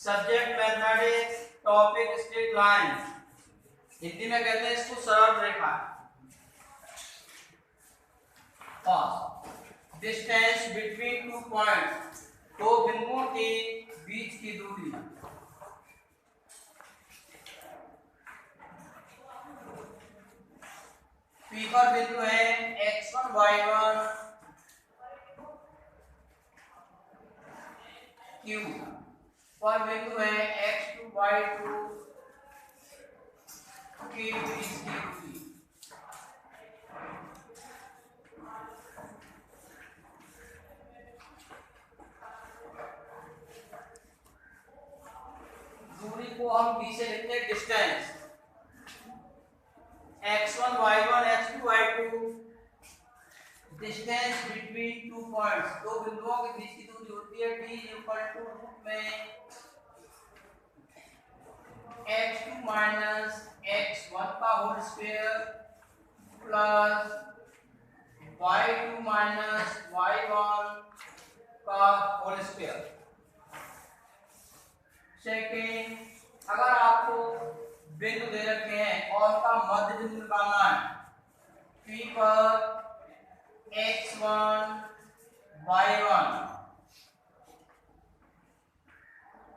Subject mathematics, topic straight line, Hindi में कहते हैं इसको सरल रेखा। डिस्टेंस बिटवीन टू पॉइंट्स, दो बिंदुओं के बीच की दूरी। P पर बिंदु है x1 y1, Q पर बिंदु है x2 y2 के बीच की दूरी। दूरी को हम b से लिखते हैं distance. x1 y1 x2 y2 distance between two points, दो बिंदुओं के बीच की दूरी होती है d इक्वल टू रूट में x2 माइनस x1 का whole square plus y2 minus y1 का होल स्क्वायर। सेकेंड, अगर आपको बिंदु दे रखे हैं और उनका मध्य बिंदु निकालना है, P पर x1 y1,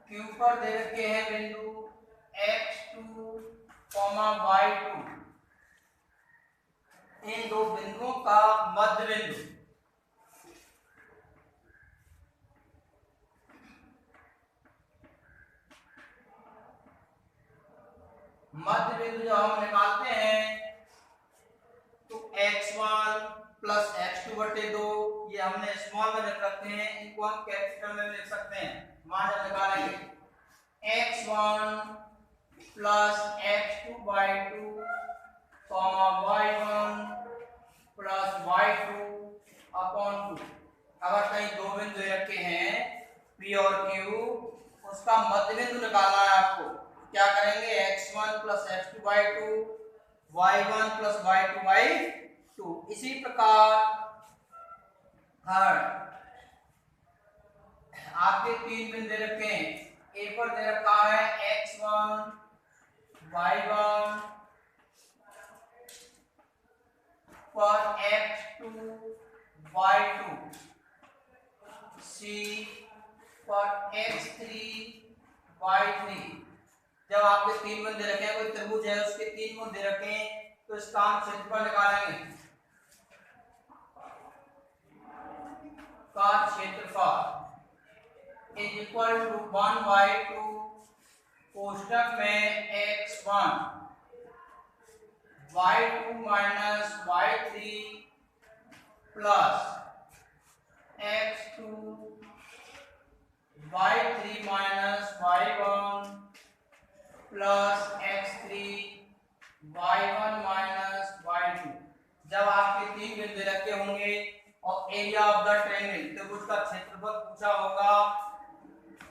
Q पर दे रखे हैं बिंदु x2 y2, इन दो बिंदुओं का मध्य बिंदु जब हम निकालते हैं तो x1 प्लस x2 बटे 2, ये हमने स्मॉल में लिख रखते हैं, इनको हम कैपिटल में लिख सकते हैं। मान जब निकालेंगे x1 plus x2 y2 y1 plus y2 upon 2। अगर कहीं दो बिंदु दे रखे हैं P और Q, उसका मध्य बिंदु निकालना है आपको। क्या करेंगे, x1 plus x2 y2 y1 plus y2 y2। इसी प्रकार आपके तीन बिंदु दे रखे हैं, A पर दे रखा है x1 y1 पर x2 y2, C पर x3 y3। जब आपके तीन बिंदु दे रखे हैं, कोई त्रिभुज है उसके तीन बिंदु दे रखे हैं, तो इसका हम क्षेत्रफल निकालेंगे। का क्षेत्रफल इज इक्वल टू 1/2 कोष्टक में x1 y2 minus y3 plus x2 y3 minus y1 plus x3 y1 minus y2। जब आपके तीन बिंदु रखे होंगे और एरिया ऑफ द ट्रायंगल, तो उसका क्षेत्रफल पूछा होगा,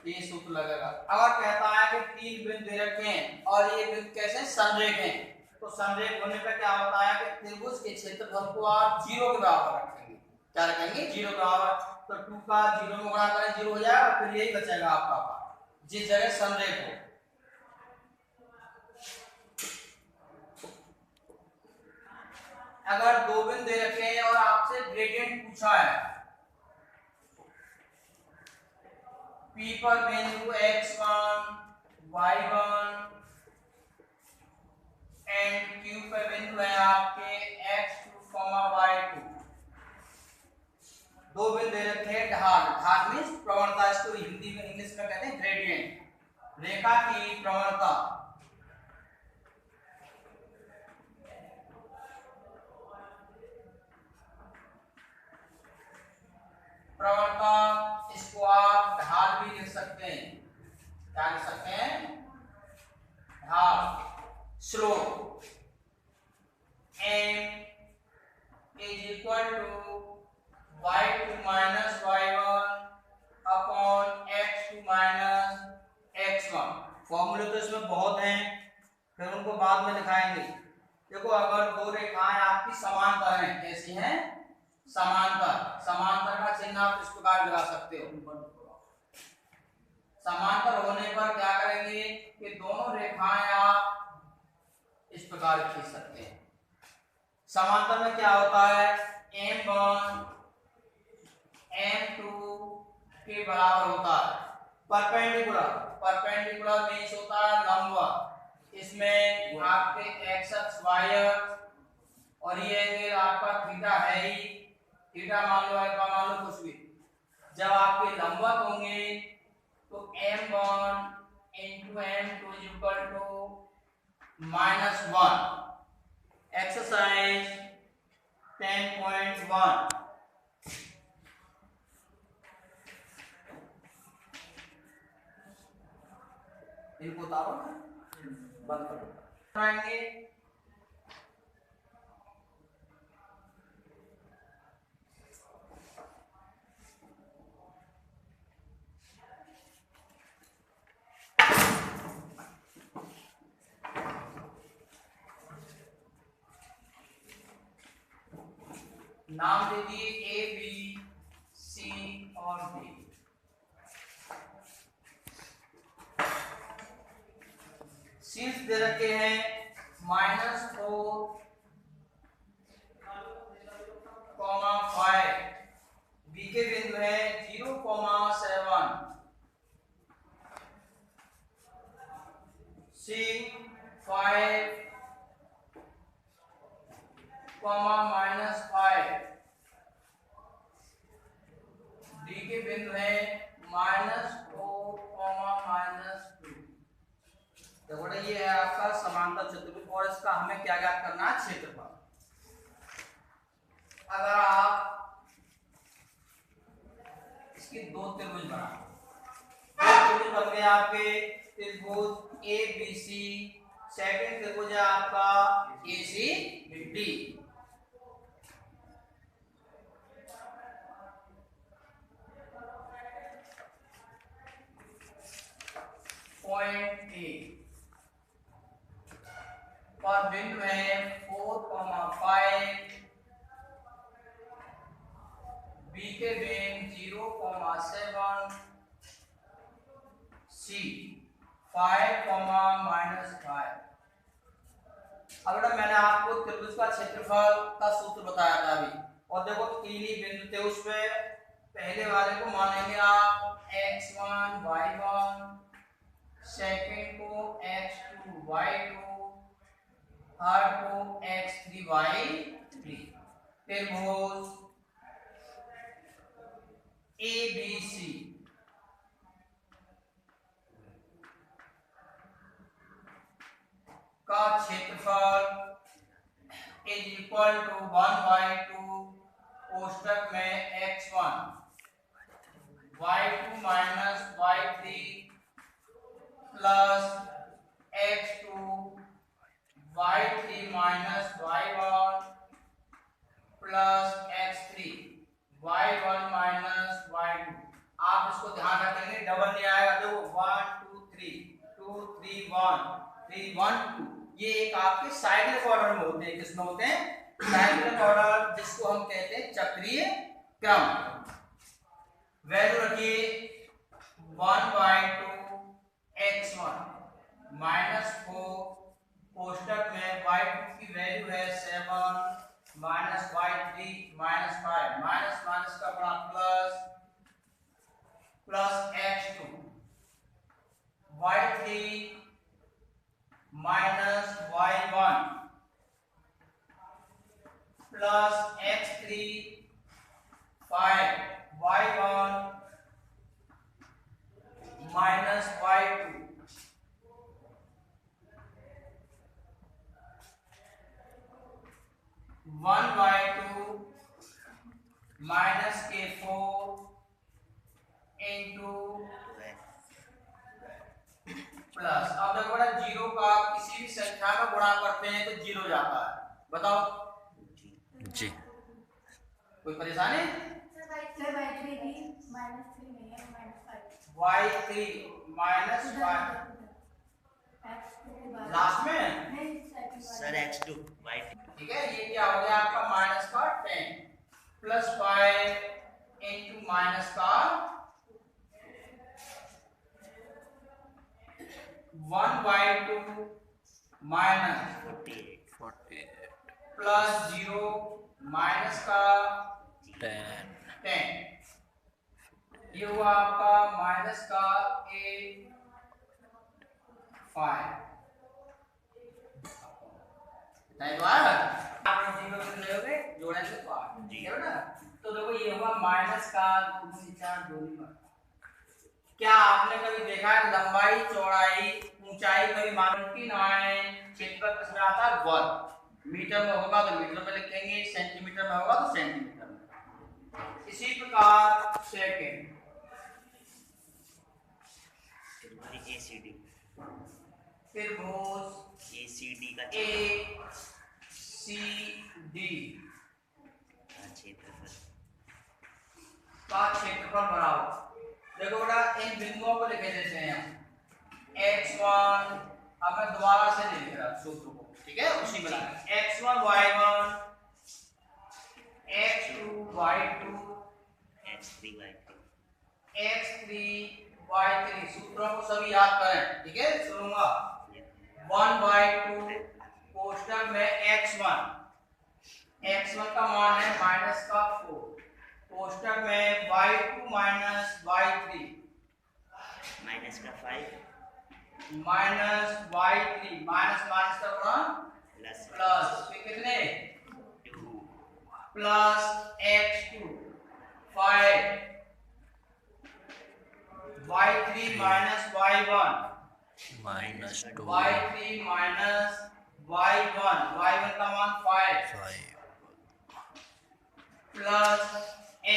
ये सूत्र लगेगा। अगर कहता है कि तीन बिंदु रखे हैं और ये बिंदु कैसे संरेख हैं, तो संरेख होने पर क्या होता है कि त्रिभुज के क्षेत्रफल को आप 0 के बराबर रखेंगे। क्या रखेंगे, 0 के बराबर। तो 2 का 0 में गुणा करें 0 हो जाएगा, फिर यही बचेगा आपका जिस जगह संरेख हो। अगर दो बिंदु दे रखे हैं और आपसे ग्रेडियंट पूछा है, P पर बिंदु x1 y1 एंड Q पर बिंदु है आपके x2 y2। दो बिंदु दे रखे हैं, ढाल मींस प्रवणता, इसको हिंदी में इंग्लिश में कहते हैं ग्रेडियंट। रेखा की प्रवणता इसको आप ढाल भी लिख सकते हैं। क्या लिख सकते हैं, ढाल। Slope m is equal to y2 minus y1 upon x2 minus x1। फॉर्मूले तो इसमें बहुत हैं, फिर उनको बाद में दिखाएंगे। देखो, अगर दो रेखाएं आपकी समांतर हैं, कैसी हैं, समांतर, समांतर का चिन्ह आप इस प्रकार लगा सकते हो। समांतर होने पर क्या करेंगे कि दोनों रेखाएं आप इस प्रकार खींच सकते हैं। समांतर में क्या होता है, M1 M2 के बराबर होता है। परपेंडिकुलर मींस होता है लंबवत। इसमें आपके x अक्ष y अक्ष और ये एंगल आपका थीटा है ही, थीटा मान लो, अल्फा मान लो, कुछ भी। जब आपके लंबवत होंगे तो M1 into M2 is equal to -1। Exercise 10.1 इनको उतारो ना, बंद करो। आएंगे नाम दे दिए ए बी सी और डी। शीर्ष दे रखे हैं -4, 5। बी के बिंदु है 0,7। सी 5, -5। डी के बिंदु है -4, -2। देखो ये है आपका समांतर चतुर्भुज और इसका हमें क्या ज्ञात करना है, क्षेत्रफल। अगर आप इसकी दो त्रिभुज बना, दो त्रिभुज बन गए आपके, त्रिभुज ए बी सी, सेकंड त्रिभुज है आपका ए सी डी। पॉइंट ए पर बिंदु है 4,5, बी के बिंदु 0,7, सी 5, -5। अगर मैंने आपको त्रिभुज का क्षेत्रफल का सूत्र बताया था अभी, और देखो तीन ही बिंदु थे, उसमें पहले वाले को मानेंगे आप x1 y1, सेकंड को x2 y2, थर्ड को x3 y3। त्रिभुज ABC का क्षेत्रफल इज इक्वल टू 1/2 कोष्टक में x1 y2 minus y3 plus x2 y3 minus y1 plus x3 y1 minus y2। आप इसको ध्यान रखेंगे, डबल नहीं आएगा। देखो 1 2 3 2 3 1 3 1 2, ये एक आपके साइक्लिक ऑर्डर में होते हैं। किसमें होते हैं? साइक्लिक ऑर्डर, जिसको हम कहते हैं चक्रीय क्रम। वैल्यू रखिए 1/2 x1 माइनस 4 कोष्टक में y2 की वैल्यू है 7 minus y3 minus 5, minus minus का बड़ा plus, plus x2 y3 minus y1 plus x3 5 y1 minus y2 1/2 minus के 4 इंटू प्लस। अब देखो बड़ा, जीरो का किसी भी संख्या का गुणा करते हैं तो जीरो जाता है। बताओ जी, कोई परेशानी? y3 माइनस 5 लास्ट में सर x2 ठीक है। ये क्या हो गया आपका, माइनस का 10 प्लस 5 इंटू माइनस का 1/2 माइनस 48 प्लस 0 माइनस का 10 ये हुआ आपका माइनस का 5 नहीं तो आप जीरो कितने हो गए जोड़ेंगे तो 8 ठीक है ना। तो देखो ये हुआ माइनस का 2 क्या आपने कभी देखा है लंबाई चौड़ाई ऊंचाई कभी मान 29 क्षेत्रफल किसमें आता है वर्ग मीटर में होगा तो मीटर में लिखेंगे सेंटीमीटर में होगा तो सेंटीमीटर में। इसी प्रकार सेकंड ACD त्रिभुज ACD का ACD क्षेत्रफल का क्षेत्रफल बराबर देखो बेटा इन बिंदुओं को लिखे देते हैं x1 अब मैं दोबारा से लिख रहा सूत्र को ठीक है उसी में x1 y1 x2 y2 x3 y3 x3 y3 सूत्रों को सभी याद करें ठीक है सुनूंगा 1/2 कोष्टक में x1 का मान है माइनस का 4 कोष्टक में y2 माइनस y3 माइनस का 5 माइनस y3 माइनस माइनस का गुणा प्लस फिर कितने 2 plus x2 5 y3 minus y1 -2 y3 minus y1 का मान 5 प्लस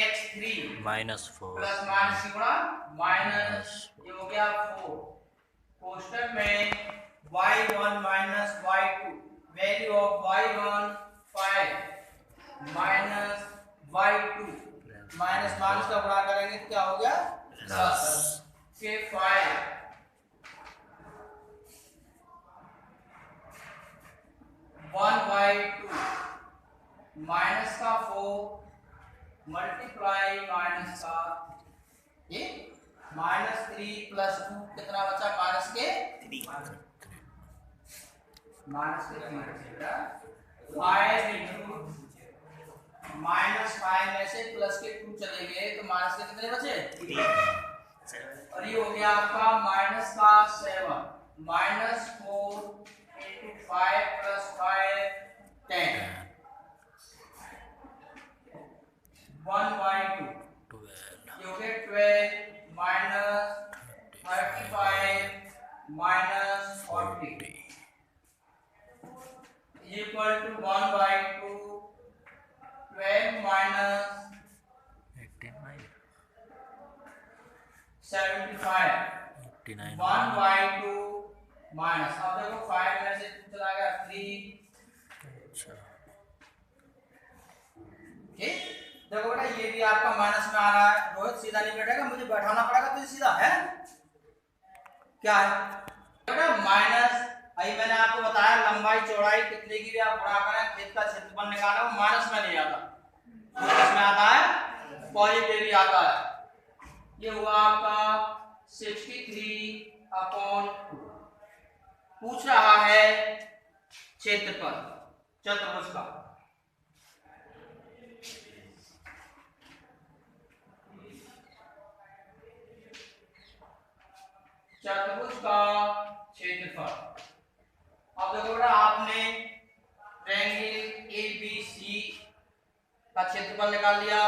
x3 -4 प्लस माइनस की गुणा माइनस ये हो गया 4 कोष्टक में y1 minus y2 value of y1 5 minus y2 minus minus का गुणा करेंगे तो क्या हो गया 10 के 5 1/2 माइनस का 4 मल्टीप्लाई माइनस का ये -3 प्लस 2 कितना बचा माइनस के 3 माइनस के 3 बचेगा 5 इंटू -5 में से प्लस के 2 चले गए तो माइनस के कितने बचे 3 और ये हो गया आपका माइनस का 7 -4 इंटू 5 प्लस 5 10 1/2 ये हो गया 12 minus 35 minus 40 equal to 1/2 12 minus 75 1/2 minus अब देखो 5 में से 2 चला गया 3 अच्छा ठीक देखो बेटा ये भी आपका माइनस में आ रहा है रोहित सीधा नहीं बैठेगा मुझे बैठाना पड़ेगा तो सीधा है क्या है बेटा माइनस अभी मैंने आपको बताया लंबाई चौड़ाई कितने की भी आप गुणा करें खेत का क्षेत्रफल निकाला वो माइनस में नहीं आता वो किसमें आता है पॉजिटिव ही आता है ये हुआ आपका 63/2 पूछ रहा है क्षेत्रफल चतुर्भुज का चतुर्भुज का क्षेत्रफल अब देखो बेटा आपने ट्रायंगल ABC का क्षेत्रफल निकाल लिया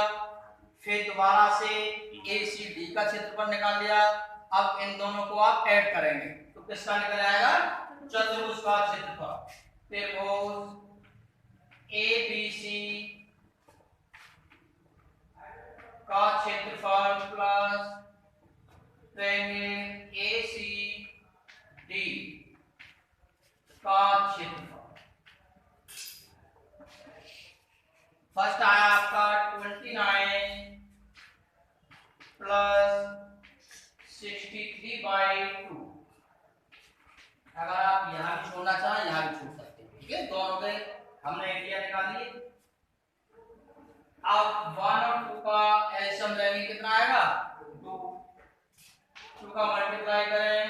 फिर दोबारा से ACD का क्षेत्रफल निकाल लिया अब इन दोनों को आप ऐड करेंगे तो किसका निकल आएगा चतुर्भुज का क्षेत्रफल त्रिभुज ABC का क्षेत्रफल प्लस ट्रायंगल ACD का क्षेत्रफल फर्स्ट आया आपका 29 प्लस 63/2 अगर आप यहाँ भी छोड़ना चाहें यहाँ भी छोड़ सकते हैं ठीक है दोनों के हमने एरिया निकाल लिए अब 1 और 2 का एलसीएम लेंगे कितना आएगा 2 का मल्टीप्लाई करें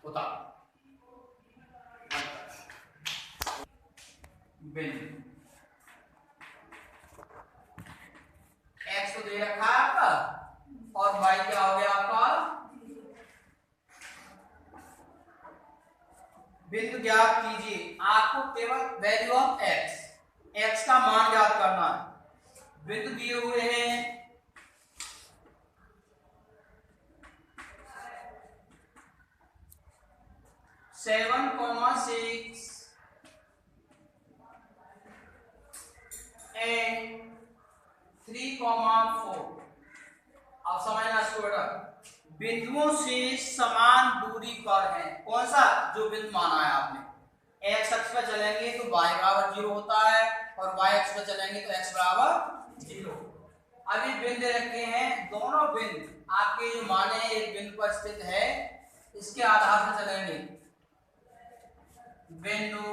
होता बिंदु x तो दे रखा है आपका और y क्या हो गया आपका बिंदु ज्ञात कीजिए। आपको केवल वैल्यू ऑफ x का मान ज्ञात करना है। बिंदु दिए हुए हैं 7,6 and 3,4। अब समझना इसको बेटा, बिंदुओं से समान दूरी पर है। कौन सा? जो बिंदु माना है आपने। x अक्ष पर चलेंगे तो y बराबर 0 होता है और y अक्ष पर चलेंगे तो x बराबर 0। अभी बिंदु रखे हैं, दोनों बिंदु आपके जो माने हैं एक बिंदु पर स्थित है, इसके आधार पर चलेंगे। बिंदु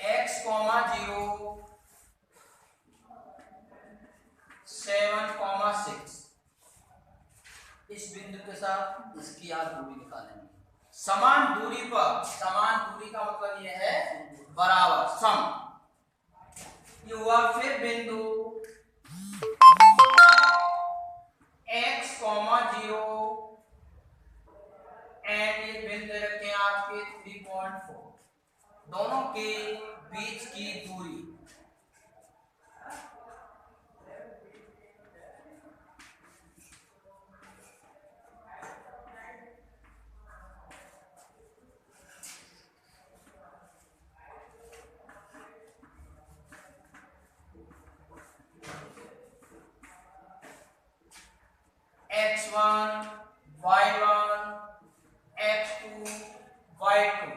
x, 0 7,6 इस बिंदु के साथ इसकी आप दूरी निकालेंगे। समान दूरी पर, समान दूरी का मतलब यह है बराबर, सम। ये हुआ। फिर बिंदु x, 0 एंड ये बिंदु रखे आपके 3.4, दोनों के बीच की दूरी x1 y1 x2 y2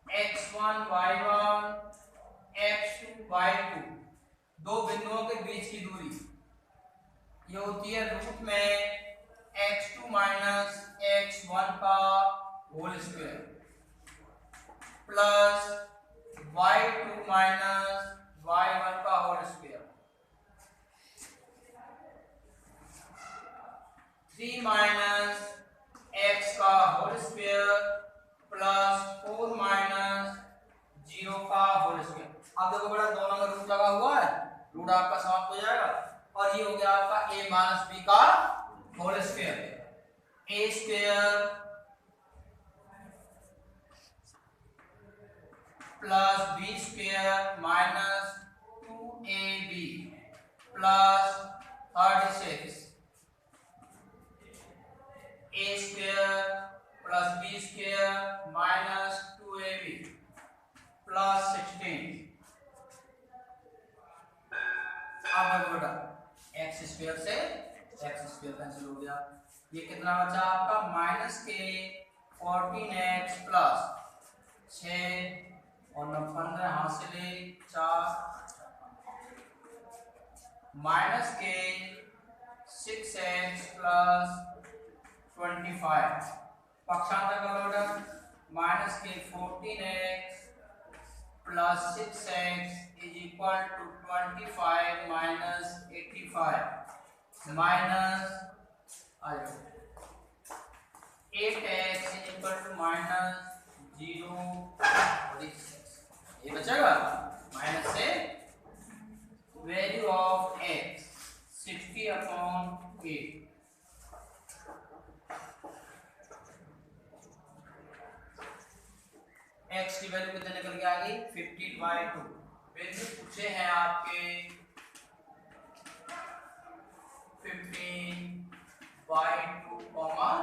x1 y1 x2 y2 दो बिंदुओं के बीच की दूरी ये होती है रूट में x2 माइनस x1 का whole square plus y2 minus y1 का होल स्क्वायर 3 माइनस x का होल स्क्वायर प्लस 4 माइनस 0 का होल स्क्वायर। अब देखो बेटा, दोनों में रूट लगा हुआ है, रूट आपका समाप्त हो जाएगा और ये हो गया आपका a माइनस b का whole square, a square plus b square minus 2ab plus 36 a square plus b square minus 2ab plus 16। अब देखो बेटा, एक्स स्क्वायर से एक्स स्क्वायर कैंसिल हो गया, ये कितना बचा आपका माइनस के 14x प्लस 6 और 15 हाथ से ले 4 माइनस के 6x प्लस 25 पक्षांतर कर लो बेटा, माइनस के 14x plus 6x is equal to 25 minus 85 minus 8x is equal to minus 0। ये बचेगा माइनस से वैल्यू ऑफ x 60/8। x की वैल्यू कितने निकल के आ गई 15/2। बिंदु पूछे हैं आपके 15/2,